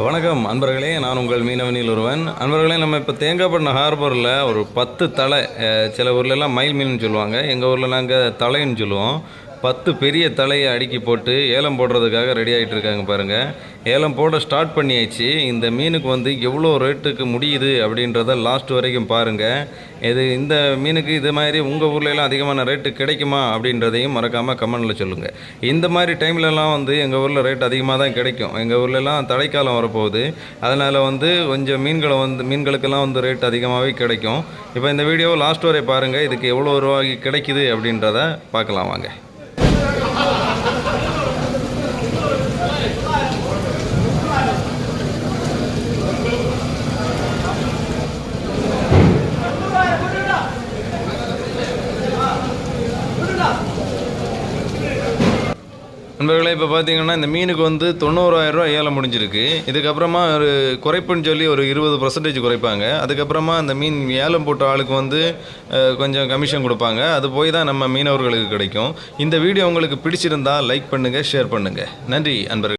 வணக்கம் அன்பர்களே, நான் உங்கள் மீனவனில் ஒருவன். அன்பர்களே, நம்ம இப்போ தேங்காய்பட்டினம் ஹார்பரில் ஒரு 10 தலை, சில ஊர்லெலாம் மயில் மீன் சொல்லுவாங்க, எங்கள் ஊரில் நாங்கள் தலைன்னு சொல்லுவோம். 10 பெரிய தலையை அடுக்கி போட்டு ஏலம் போடுறதுக்காக ரெடி ஆகிட்டு இருக்காங்க பாருங்கள். ஏலம் போட ஸ்டார்ட் பண்ணியாச்சு. இந்த மீனுக்கு வந்து எவ்வளோ ரேட்டுக்கு முடியுது அப்படின்றத லாஸ்ட் வரைக்கும் பாருங்கள். இந்த மீனுக்கு இது மாதிரி உங்கள் ஊர்லெலாம் அதிகமான ரேட்டு கிடைக்குமா அப்படின்றதையும் மறக்காமல் கமெண்டில் சொல்லுங்கள். இந்த மாதிரி டைம்லலாம் வந்து எங்கள் ஊரில் ரேட் அதிகமாக தான் கிடைக்கும். எங்கள் ஊர்லெலாம் தடைக்காலம் வரப்போகுது, அதனால் வந்து கொஞ்சம் மீன்களுக்கெல்லாம் வந்து ரேட் அதிகமாகவே கிடைக்கும். இப்போ இந்த வீடியோவை லாஸ்ட் வரை பாருங்கள். இதுக்கு எவ்வளோ ரூபாய்க்கு கிடைக்குது அப்படின்றத பார்க்கலாம் வாங்க. நண்பர்களே, இப்போ பார்த்தீங்கன்னா இந்த மீனுக்கு வந்து 90,000 ரூபா ஏலம் முடிஞ்சிருக்கு. இதுக்கப்புறமா ஒரு குறைப்புன்னு சொல்லி ஒரு 20% குறைப்பாங்க. அதுக்கப்புறமா அந்த மீன் ஏலம் போட்ட ஆளுக்கு வந்து கொஞ்சம் கமிஷன் கொடுப்பாங்க. அது போய் தான் நம்ம மீனவர்களுக்கு கிடைக்கும். இந்த வீடியோ உங்களுக்கு பிடிச்சிருந்தால் லைக் பண்ணுங்கள், ஷேர் பண்ணுங்கள். நன்றி அன்பர்களே.